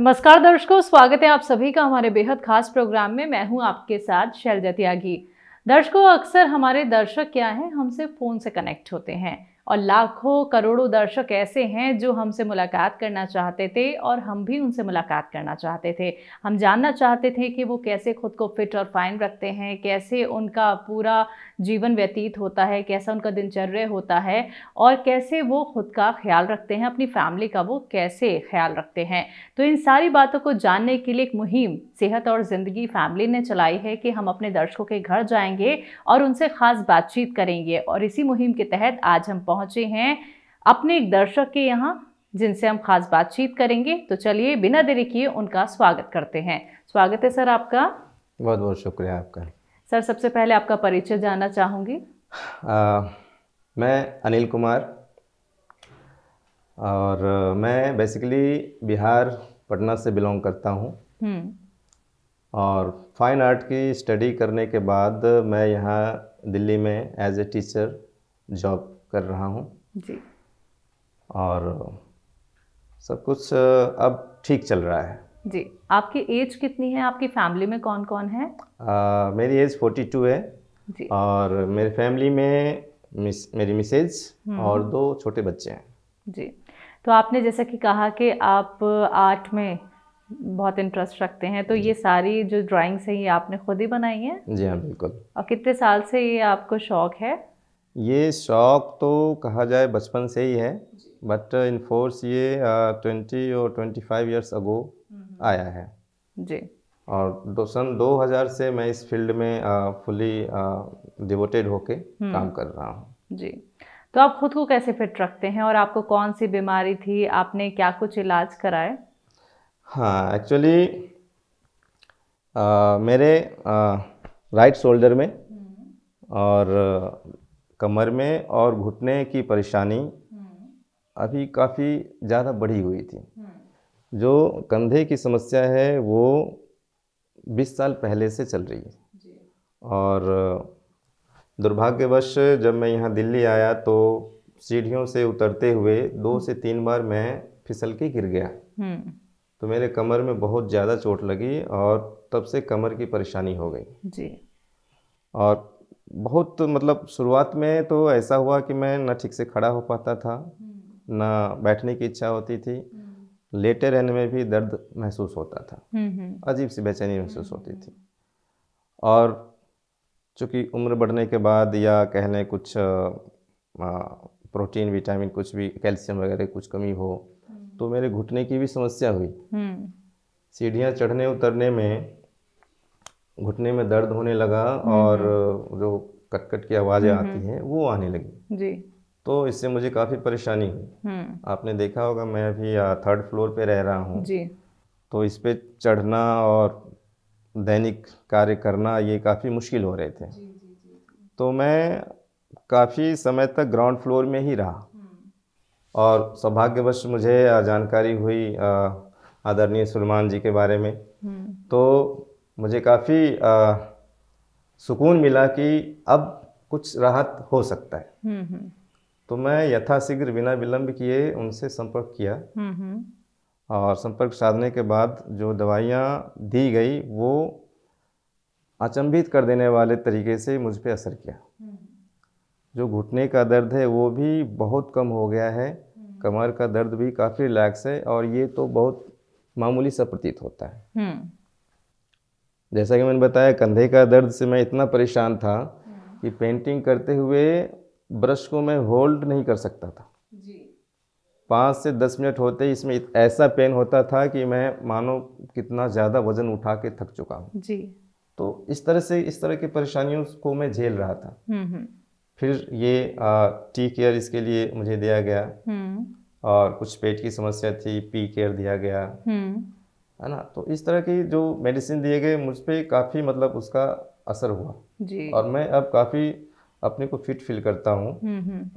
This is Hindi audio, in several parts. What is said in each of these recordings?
नमस्कार दर्शकों, स्वागत है आप सभी का हमारे बेहद खास प्रोग्राम में। मैं हूं आपके साथ शैलजा त्यागी। दर्शकों, अक्सर हमारे दर्शक क्या हैं, हमसे फ़ोन से कनेक्ट होते हैं और लाखों करोड़ों दर्शक ऐसे हैं जो हमसे मुलाकात करना चाहते थे और हम भी उनसे मुलाकात करना चाहते थे। हम जानना चाहते थे कि वो कैसे खुद को फिट और फाइन रखते हैं, कैसे उनका पूरा जीवन व्यतीत होता है, कैसा उनका दिनचर्या होता है और कैसे वो खुद का ख्याल रखते हैं, अपनी फैमिली का वो कैसे ख्याल रखते हैं। तो इन सारी बातों को जानने के लिए एक मुहिम सेहत और ज़िंदगी फैमिली ने चलाई है कि हम अपने दर्शकों के घर जाएंगे और उनसे खास बातचीत करेंगे। और इसी मुहिम के तहत आज हम पहुंचे हैं अपने एक दर्शक के यहाँ, जिनसे हम खास बातचीत करेंगे। तो चलिए बिना देरी किए उनका स्वागत करते हैं। स्वागत है सर आपका। बहुत बहुत शुक्रिया आपका। सर, सबसे पहले आपका परिचय जानना चाहूँगी। मैं अनिल कुमार और मैं बेसिकली बिहार पटना से बिलोंग करता हूँ। और फाइन आर्ट की स्टडी करने के बाद मैं यहाँ दिल्ली में एज ए टीचर जॉब कर रहा हूँ जी। और सब कुछ अब ठीक चल रहा है जी। आपकी एज कितनी है? आपकी फैमिली में कौन कौन है? मेरी एज 42 है जी। और मेरी फैमिली में मेरी मिसेज और 2 छोटे बच्चे हैं। जी। तो आपने जैसा कि कहा कि आप आर्ट में बहुत इंटरेस्ट रखते हैं, तो ये सारी जो ड्राइंग्स हैं ये आपने खुद ही बनाई हैं? जी हाँ, बिल्कुल। और कितने साल से ये आपको शौक़ है? ये शौक़ तो कहा जाए बचपन से ही है, बट इन फोर्स ये 20 और 25 ईयर्स अगो आया है जी। और सन 2000 से मैं इस फील्ड में फुली डिवोटेड होके काम कर रहा हूँ। जी। तो आप खुद को कैसे फिट रखते हैं और आपको कौन सी बीमारी थी? आपने क्या कुछ इलाज कराए? हाँ, एक्चुअली मेरे राइट शोल्डर में और कमर में और घुटने की परेशानी अभी काफ़ी ज़्यादा बढ़ी हुई थी। जो कंधे की समस्या है वो 20 साल पहले से चल रही है और दुर्भाग्यवश जब मैं यहाँ दिल्ली आया तो सीढ़ियों से उतरते हुए 2 से 3 बार मैं फिसल के गिर गया। तो मेरे कमर में बहुत ज़्यादा चोट लगी और तब से कमर की परेशानी हो गई जी। और बहुत मतलब शुरुआत में तो ऐसा हुआ कि मैं ना ठीक से खड़ा हो पाता था, ना बैठने की इच्छा होती थी, लेटे रहने में भी दर्द महसूस होता था, अजीब सी बेचैनी महसूस होती थी। और चूँकि उम्र बढ़ने के बाद या कहने कुछ प्रोटीन विटामिन कुछ भी कैल्शियम वगैरह कुछ कमी हो तो मेरे घुटने की भी समस्या हुई। सीढ़ियाँ चढ़ने उतरने में घुटने में दर्द होने लगा और जो कट की आवाज़ें आती हैं वो आने लगी जी। तो इससे मुझे काफ़ी परेशानी हुई। आपने देखा होगा मैं अभी 3rd फ्लोर पे रह रहा हूँ जी। तो इस पे चढ़ना और दैनिक कार्य करना ये काफ़ी मुश्किल हो रहे थे। तो मैं काफ़ी समय तक ग्राउंड फ्लोर में ही रहा और सौभाग्यवश मुझे जानकारी हुई आदरणीय सुलेमान जी के बारे में। तो मुझे काफ़ी सुकून मिला कि अब कुछ राहत हो सकता है। तो मैं यथाशीघ्र बिना विलंब किए उनसे संपर्क किया और संपर्क साधने के बाद जो दवाइयाँ दी गई वो अचंभित कर देने वाले तरीके से मुझ पे असर किया। जो घुटने का दर्द है वो भी बहुत कम हो गया है, कमर का दर्द भी काफ़ी रिलैक्स है और ये तो बहुत मामूली सा प्रतीत होता है। जैसा कि मैंने बताया, कंधे का दर्द से मैं इतना परेशान था कि पेंटिंग करते हुए ब्रश को मैं होल्ड नहीं कर सकता था। 5 से 10 मिनट होते ही इसमें ऐसा पेन होता था कि मैं मानो कितना ज़्यादा वज़न उठा के थक चुका हूँ जी। तो इस तरह की परेशानियों को मैं झेल रहा था। फिर ये टी केयर इसके लिए मुझे दिया गया और कुछ पेट की समस्या थी, पी केयर दिया गया, है ना। तो इस तरह की जो मेडिसिन दिए गए मुझ पर काफ़ी मतलब उसका असर हुआ जी। और मैं अब काफ़ी अपने को फिट फील करता हूँ।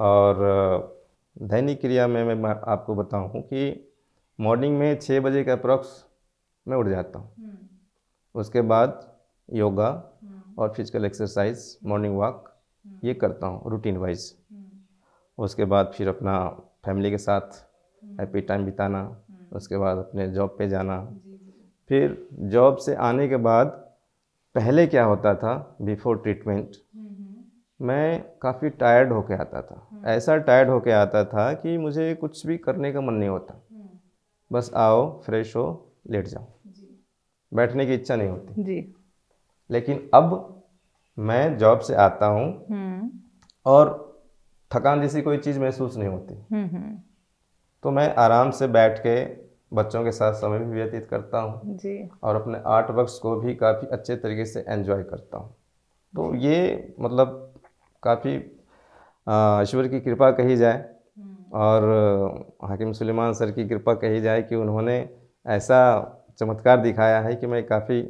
और दैनिक क्रिया में मैं आपको बताऊँ कि मॉर्निंग में 6 बजे के अप्रॉक्स मैं उठ जाता हूँ। उसके बाद योगा और फिजिकल एक्सरसाइज, मॉर्निंग वॉक ये करता हूँ रूटीन वाइज। उसके बाद फिर अपना फैमिली के साथ हैप्पी टाइम बिताना, उसके बाद अपने जॉब पे जाना। फिर जॉब से आने के बाद पहले क्या होता था, बिफोर ट्रीटमेंट मैं काफ़ी टायर्ड होके आता था। ऐसा टायर्ड होके आता था कि मुझे कुछ भी करने का मन नहीं होता, बस आओ फ्रेश हो लेट जाओ, बैठने की इच्छा नहीं होती जी। लेकिन अब मैं जॉब से आता हूँ और थकान जैसी कोई चीज़ महसूस नहीं होती, तो मैं आराम से बैठ के बच्चों के साथ समय भी व्यतीत करता हूँ जी। और अपने आर्ट वर्क्स को भी काफ़ी अच्छे तरीके से एंजॉय करता हूँ। तो ये मतलब काफ़ी ईश्वर की कृपा कही जाए और हाकिम सुलेमान सर की कृपा कही जाए कि उन्होंने ऐसा चमत्कार दिखाया है कि मैं काफ़ी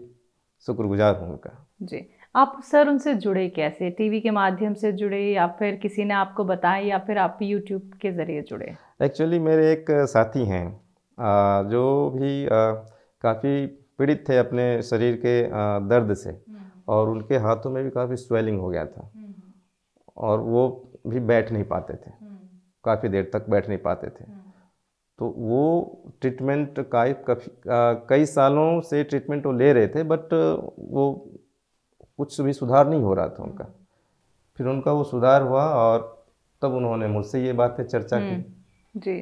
शुक्रगुजार हूँ उनका। जी। आप सर उनसे जुड़े कैसे? टीवी के माध्यम से जुड़े या फिर किसी ने आपको बताया या फिर आप यूट्यूब के ज़रिए जुड़े? एक्चुअली मेरे एक साथी हैं जो भी काफ़ी पीड़ित थे अपने शरीर के दर्द से और उनके हाथों में भी काफ़ी स्वेलिंग हो गया था और वो भी बैठ नहीं पाते थे, काफ़ी देर तक बैठ नहीं पाते थे। तो वो ट्रीटमेंट कई सालों से ट्रीटमेंट वो ले रहे थे बट वो कुछ भी सुधार नहीं हो रहा था उनका। फिर उनका वो सुधार हुआ और तब उन्होंने मुझसे ये बातें चर्चा की जी।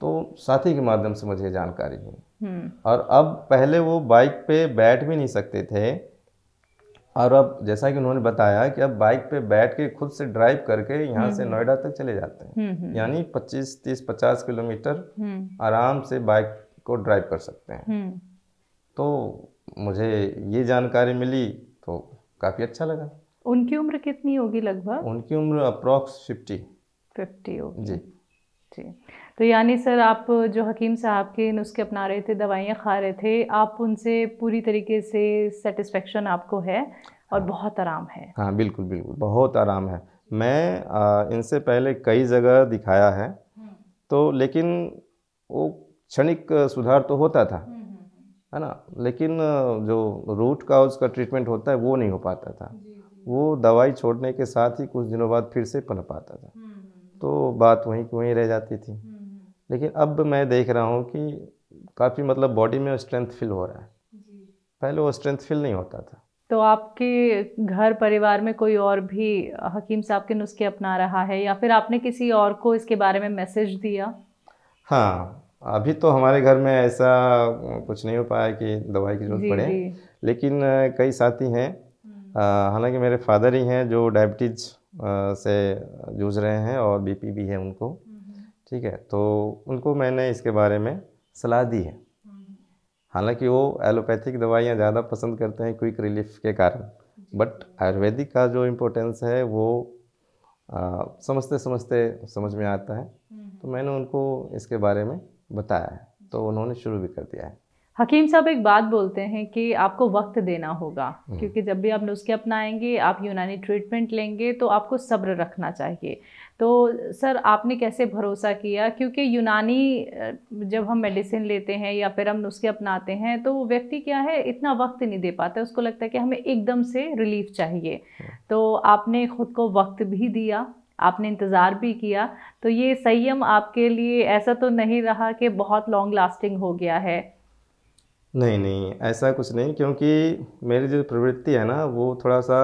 तो साथी के माध्यम से मुझे जानकारी हुई। और अब पहले वो बाइक पे बैठ भी नहीं सकते थे और अब जैसा कि उन्होंने बताया कि अब बाइक पे बैठ के खुद से ड्राइव करके यहाँ से नोएडा तक चले जाते हैं, यानी 25, 30, 50 किलोमीटर आराम से बाइक को ड्राइव कर सकते हैं। तो मुझे ये जानकारी मिली तो काफ़ी अच्छा लगा। उनकी उम्र कितनी होगी लगभग? उनकी उम्र अप्रॉक्स 50 होगी। जी। जी। तो यानी सर आप जो हकीम साहब के नुस्खे अपना रहे थे, दवाइयाँ खा रहे थे, आप उनसे पूरी तरीके से सेटिस्फेक्शन आपको है और बहुत आराम है? हाँ बिल्कुल बिल्कुल, बहुत आराम है। मैं इनसे पहले कई जगह दिखाया है तो लेकिन वो क्षणिक सुधार तो होता था, है ना, लेकिन जो रूट काउज का ट्रीटमेंट होता है वो नहीं हो पाता था। वो दवाई छोड़ने के साथ ही कुछ दिनों बाद फिर से पनप आता था, तो बात वहीं की वहीं रह जाती थी। लेकिन अब मैं देख रहा हूँ कि काफ़ी मतलब बॉडी में स्ट्रेंथ फील हो रहा है, पहले वो स्ट्रेंथ फील नहीं होता था। तो आपके घर परिवार में कोई और भी हकीम साहब के नुस्खे अपना रहा है या फिर आपने किसी और को इसके बारे में मैसेज दिया? हाँ, अभी तो हमारे घर में ऐसा कुछ नहीं हो पाया कि दवाई की ज़रूरत पड़े, लेकिन कई साथी हैं, हालांकि मेरे फादर ही हैं जो डायबिटीज़ से जूझ रहे हैं और बीपी भी है उनको, ठीक है, तो उनको मैंने इसके बारे में सलाह दी है। हालांकि वो एलोपैथिक दवाइयाँ ज़्यादा पसंद करते हैं क्विक रिलीफ के कारण, बट आयुर्वेदिक का जो इम्पोर्टेंस है वो समझते समझते समझ में आता है, तो मैंने उनको इसके बारे में बताया है तो उन्होंने शुरू भी कर दिया है। हकीम साहब एक बात बोलते हैं कि आपको वक्त देना होगा, क्योंकि जब भी आप नुस्खे अपनाएंगे, आप यूनानी ट्रीटमेंट लेंगे तो आपको सब्र रखना चाहिए। तो सर आपने कैसे भरोसा किया, क्योंकि यूनानी जब हम मेडिसिन लेते हैं या फिर हम नुस्खे अपनाते हैं तो वो व्यक्ति क्या है इतना वक्त नहीं दे पाता, उसको लगता है कि हमें एकदम से रिलीफ चाहिए। तो आपने ख़ुद को वक्त भी दिया, आपने इंतज़ार भी किया, तो ये संयम आपके लिए ऐसा तो नहीं रहा कि बहुत लॉन्ग लास्टिंग हो गया है? नहीं नहीं, ऐसा कुछ नहीं, क्योंकि मेरी जो प्रवृत्ति है ना वो थोड़ा सा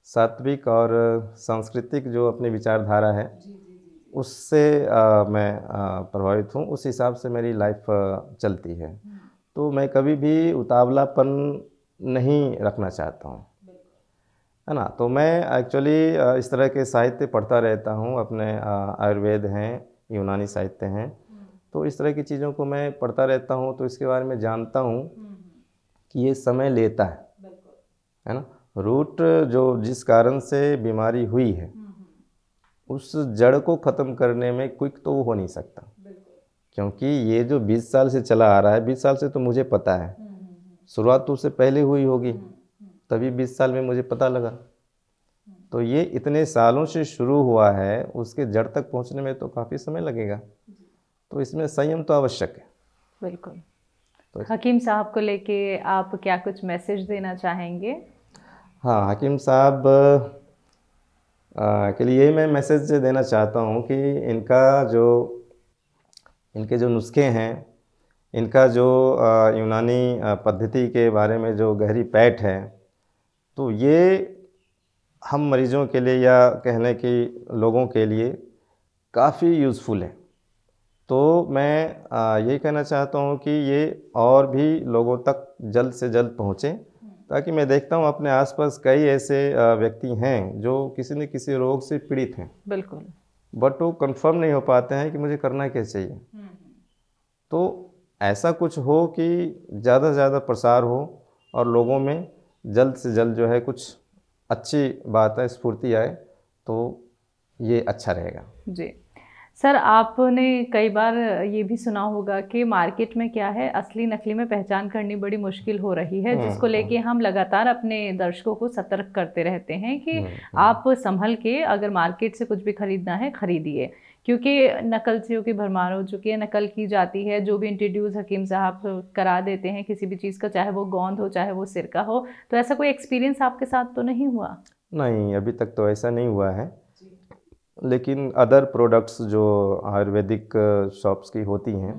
सात्विक और सांस्कृतिक जो अपनी विचारधारा है उससे मैं प्रभावित हूँ, उस हिसाब से मेरी लाइफ चलती है। तो मैं कभी भी उतावलापन नहीं रखना चाहता हूँ, है ना। तो मैं एक्चुअली इस तरह के साहित्य पढ़ता रहता हूँ, अपने आयुर्वेद हैं, यूनानी साहित्य हैं, तो इस तरह की चीज़ों को मैं पढ़ता रहता हूँ, तो इसके बारे में जानता हूँ कि ये समय लेता है ना। रूट जो जिस कारण से बीमारी हुई है उस जड़ को ख़त्म करने में क्विक तो वो हो नहीं सकता, क्योंकि ये जो 20 साल से चला आ रहा है, 20 साल से तो मुझे पता है, शुरुआत तो उससे पहले हुई होगी, तभी 20 साल में मुझे पता लगा। तो ये इतने सालों से शुरू हुआ है, उसके जड़ तक पहुंचने में तो काफ़ी समय लगेगा, तो इसमें संयम तो आवश्यक है। बिल्कुल। तो हकीम साहब को लेके आप क्या कुछ मैसेज देना चाहेंगे? हाँ, हकीम साहब के लिए मैं मैसेज देना चाहता हूँ कि इनके जो नुस्खे हैं, इनका जो यूनानी पद्धति के बारे में जो गहरी पैठ है, तो ये हम मरीजों के लिए या कहने की लोगों के लिए काफ़ी यूज़फुल है। तो मैं यही कहना चाहता हूँ कि ये और भी लोगों तक जल्द से जल्द पहुँचे, ताकि मैं देखता हूँ अपने आसपास कई ऐसे व्यक्ति हैं जो किसी न किसी रोग से पीड़ित हैं। बिल्कुल। बट वो कंफर्म नहीं हो पाते हैं कि मुझे करना क्या चाहिए। तो ऐसा कुछ हो कि ज़्यादा से ज़्यादा प्रसार हो और लोगों में जल्द से जल्द जो है कुछ अच्छी बात है, स्फूर्ति आए, तो ये अच्छा रहेगा। जी सर, आपने कई बार ये भी सुना होगा कि मार्केट में क्या है, असली नकली में पहचान करनी बड़ी मुश्किल हो रही है, जिसको लेके हम लगातार अपने दर्शकों को सतर्क करते रहते हैं कि आप संभल के अगर मार्केट से कुछ भी खरीदना है खरीदिए, क्योंकि नकलचियों की भरमार हो चुकी है, नकल की जाती है। जो भी इंट्रोड्यूस हकीम साहब करा देते हैं किसी भी चीज़ का, चाहे वो गोंद हो चाहे वो सिरका हो। तो ऐसा कोई एक्सपीरियंस आपके साथ तो नहीं हुआ? नहीं, अभी तक तो ऐसा नहीं हुआ है। लेकिन अदर प्रोडक्ट्स जो आयुर्वेदिक शॉप्स की होती हैं,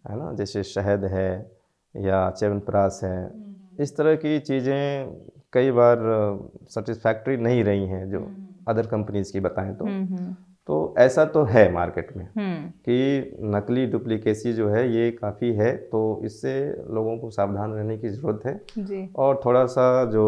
है ना, जैसे शहद है या च्यवनप्राश है, इस तरह की चीज़ें कई बार सेटिस्फैक्ट्री नहीं रही हैं जो अदर कंपनीज़ की बताएं तो ऐसा तो है मार्केट में कि नकली डुप्लीकेसी जो है ये काफ़ी है। तो इससे लोगों को सावधान रहने की ज़रूरत है जी। और थोड़ा सा जो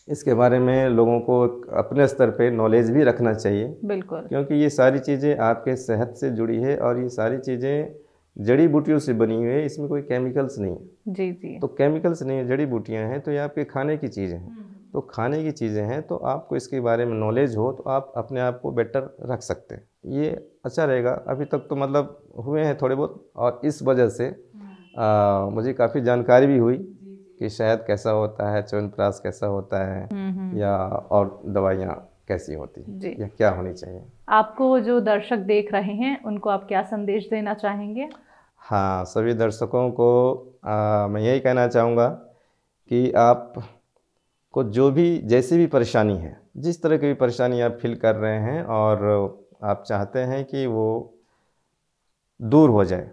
इसके बारे में लोगों को अपने स्तर पे नॉलेज भी रखना चाहिए। बिल्कुल। क्योंकि ये सारी चीज़ें आपके सेहत से जुड़ी है और ये सारी चीज़ें जड़ी बूटियों से बनी हुई है, इसमें कोई केमिकल्स नहीं है। जी जी। तो केमिकल्स नहीं है, जड़ी बूटियाँ हैं, तो ये आपके खाने की चीज़ें हैं। तो खाने की चीज़ें हैं तो आपको इसके बारे में नॉलेज हो तो आप अपने आप को बेटर रख सकते हैं, ये अच्छा रहेगा। अभी तक तो मतलब हुए हैं थोड़े बहुत, और इस वजह से मुझे काफ़ी जानकारी भी हुई कि शहद कैसा होता है, च्यवनप्राश कैसा होता है, या और दवाइयाँ कैसी होती हैं या क्या होनी चाहिए। आपको जो दर्शक देख रहे हैं उनको आप क्या संदेश देना चाहेंगे? हाँ, सभी दर्शकों को मैं यही कहना चाहूँगा कि आप को जो भी जैसी भी परेशानी है, जिस तरह की भी परेशानी आप फील कर रहे हैं और आप चाहते हैं कि वो दूर हो जाए,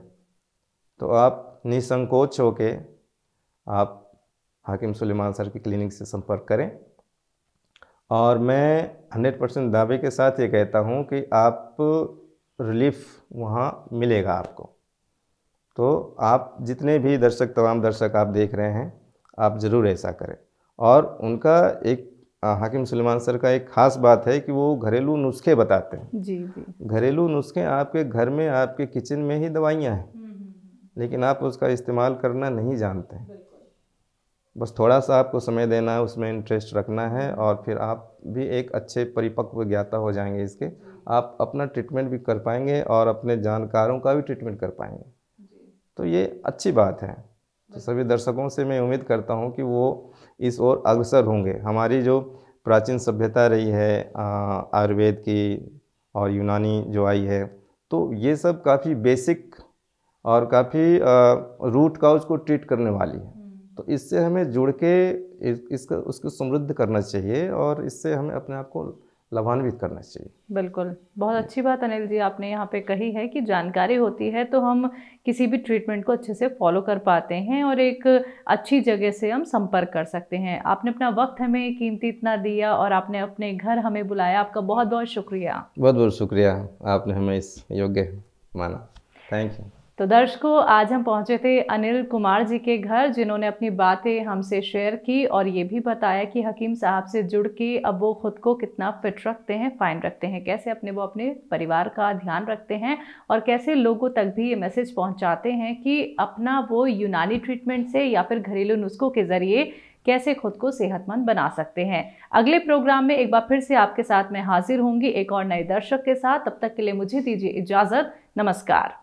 तो आप निसंकोच होके आप हाकिम सुलेमान सर की क्लिनिक से संपर्क करें। और मैं 100% दावे के साथ ये कहता हूँ कि आप रिलीफ वहाँ मिलेगा आपको। तो आप जितने भी दर्शक, तमाम दर्शक आप देख रहे हैं, आप ज़रूर ऐसा करें। और उनका एक हाकिम सुलेमान सर का एक ख़ास बात है कि वो घरेलू नुस्खे बताते हैं। जी जी। घरेलू नुस्खे आपके घर में, आपके किचन में ही दवाइयाँ हैं, लेकिन आप उसका इस्तेमाल करना नहीं जानते हैं। बस थोड़ा सा आपको समय देना है, उसमें इंटरेस्ट रखना है, और फिर आप भी एक अच्छे परिपक्व ज्ञाता हो जाएंगे इसके। आप अपना ट्रीटमेंट भी कर पाएंगे और अपने जानकारों का भी ट्रीटमेंट कर पाएंगे। तो ये अच्छी बात है। तो सभी दर्शकों से मैं उम्मीद करता हूँ कि वो इस ओर अग्रसर होंगे। हमारी जो प्राचीन सभ्यता रही है आयुर्वेद की और यूनानी जो आई है, तो ये सब काफ़ी बेसिक और काफ़ी रूट काउज को ट्रीट करने वाली है। तो इससे हमें जुड़ के इसका उसको समृद्ध करना चाहिए और इससे हमें अपने आप को लाभान्वित करना चाहिए। बिल्कुल, बहुत अच्छी बात अनिल जी आपने यहाँ पे कही है कि जानकारी होती है तो हम किसी भी ट्रीटमेंट को अच्छे से फॉलो कर पाते हैं और एक अच्छी जगह से हम संपर्क कर सकते हैं। आपने अपना वक्त हमें कीमती इतना दिया और आपने अपने घर हमें बुलाया, आपका बहुत बहुत शुक्रिया। बहुत बहुत शुक्रिया, आपने हमें इस योग्य माना। Thank you. तो दर्शकों, आज हम पहुंचे थे अनिल कुमार जी के घर, जिन्होंने अपनी बातें हमसे शेयर की और ये भी बताया कि हकीम साहब से जुड़ के अब वो खुद को कितना फिट रखते हैं, फाइन रखते हैं, कैसे वो अपने परिवार का ध्यान रखते हैं और कैसे लोगों तक भी ये मैसेज पहुंचाते हैं कि अपना वो यूनानी ट्रीटमेंट से या फिर घरेलू नुस्खों के ज़रिए कैसे खुद को सेहतमंद बना सकते हैं। अगले प्रोग्राम में एक बार फिर से आपके साथ मैं हाजिर होंगी एक और नए दर्शक के साथ। तब तक के लिए मुझे दीजिए इजाज़त। नमस्कार।